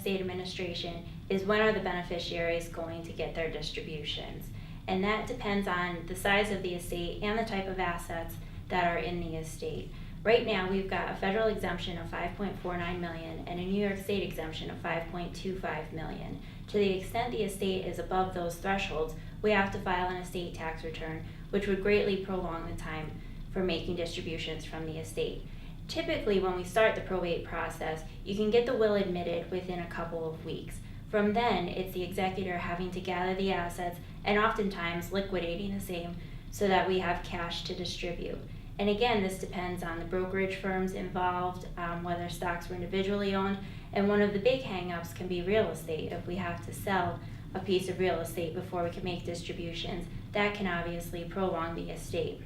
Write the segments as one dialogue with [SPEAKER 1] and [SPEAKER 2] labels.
[SPEAKER 1] estate administration is when are the beneficiaries going to get their distributions. And that depends on the size of the estate and the type of assets that are in the estate. Right now, we've got a federal exemption of $5.49 million and a New York State exemption of $5.25 million. To the extent the estate is above those thresholds, we have to file an estate tax return, which would greatly prolong the time for making distributions from the estate. Typically, when we start the probate process, you can get the will admitted within a couple of weeks. From then, it's the executor having to gather the assets and oftentimes liquidating the same so that we have cash to distribute. And again, this depends on the brokerage firms involved, whether stocks were individually owned, and one of the big hang-ups can be real estate. If we have to sell a piece of real estate before we can make distributions, that can obviously prolong the estate.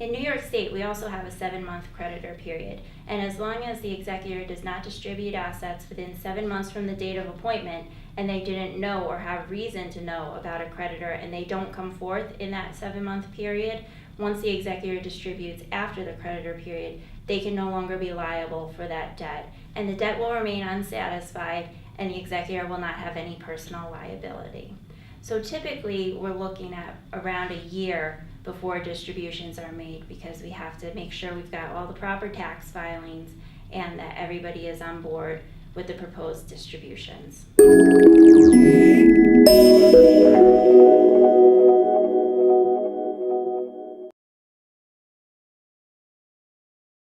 [SPEAKER 1] In New York State, we also have a 7-month creditor period, and as long as the executor does not distribute assets within 7 months from the date of appointment, and they didn't know or have reason to know about a creditor, and they don't come forth in that 7-month period, once the executor distributes after the creditor period, they can no longer be liable for that debt, and the debt will remain unsatisfied, and the executor will not have any personal liability. So typically, we're looking at around a year before distributions are made because we have to make sure we've got all the proper tax filings and that everybody is on board with the proposed distributions.